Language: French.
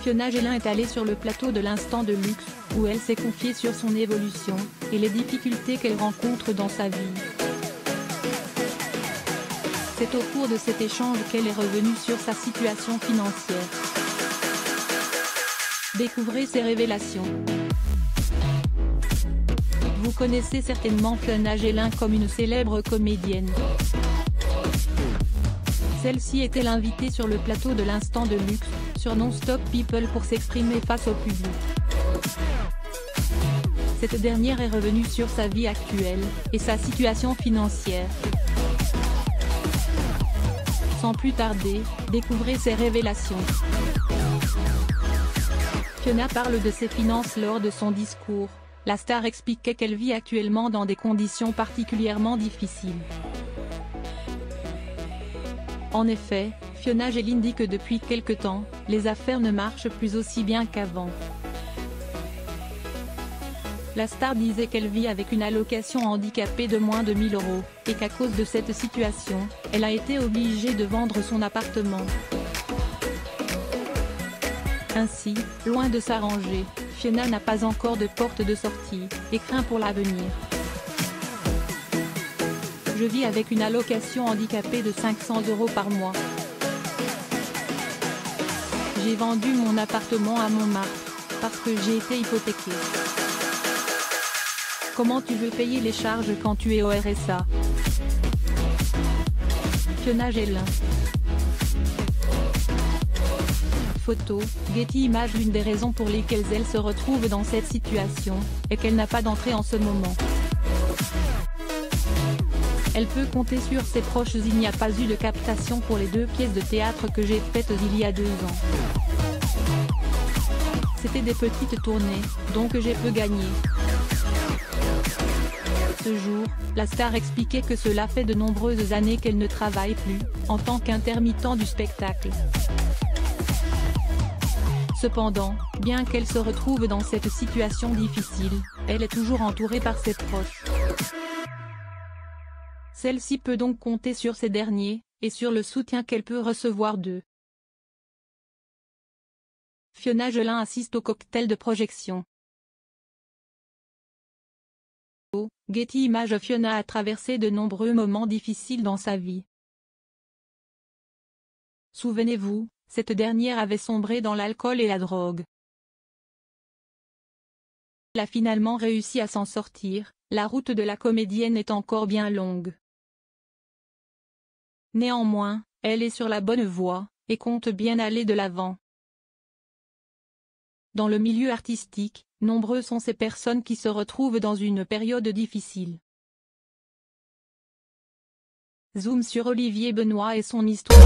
Fiona Gélin est allée sur le plateau de l'Instant de luxe, où elle s'est confiée sur son évolution, et les difficultés qu'elle rencontre dans sa vie. C'est au cours de cet échange qu'elle est revenue sur sa situation financière. Découvrez ses révélations. Vous connaissez certainement Fiona Gélin comme une célèbre comédienne. Celle-ci était l'invitée sur le plateau de l'Instant de luxe, sur Non-Stop People pour s'exprimer face au public. Cette dernière est revenue sur sa vie actuelle, et sa situation financière. Sans plus tarder, découvrez ses révélations. Fiona parle de ses finances lors de son discours. La star expliquait qu'elle vit actuellement dans des conditions particulièrement difficiles. En effet, Fiona Gélin dit que depuis quelque temps, les affaires ne marchent plus aussi bien qu'avant. La star disait qu'elle vit avec une allocation handicapée de moins de 1 000 €, et qu'à cause de cette situation, elle a été obligée de vendre son appartement. Ainsi, loin de s'arranger, Fiona n'a pas encore de porte de sortie, et craint pour l'avenir. Je vis avec une allocation handicapée de 500 € par mois. J'ai vendu mon appartement à Montmartre, parce que j'ai été hypothéquée. Comment tu veux payer les charges quand tu es au RSA? Fiona Gélin. Photo, Getty Images. L'une des raisons pour lesquelles elle se retrouve dans cette situation, est qu'elle n'a pas d'entrée en ce moment. Elle peut compter sur ses proches. Il n'y a pas eu de captation pour les 2 pièces de théâtre que j'ai faites il y a 2 ans. C'était des petites tournées, donc j'ai peu gagné. Ce jour, la star expliquait que cela fait de nombreuses années qu'elle ne travaille plus, en tant qu'intermittent du spectacle. Cependant, bien qu'elle se retrouve dans cette situation difficile, elle est toujours entourée par ses proches. Celle-ci peut donc compter sur ces derniers, et sur le soutien qu'elle peut recevoir d'eux. Fiona Gélin assiste au cocktail de projection. Getty Images. Fiona a traversé de nombreux moments difficiles dans sa vie. Souvenez-vous, cette dernière avait sombré dans l'alcool et la drogue. Elle a finalement réussi à s'en sortir. La route de la comédienne est encore bien longue. Néanmoins, elle est sur la bonne voie, et compte bien aller de l'avant. Dans le milieu artistique, nombreux sont ces personnes qui se retrouvent dans une période difficile. Zoom sur Olivier Benoît et son histoire.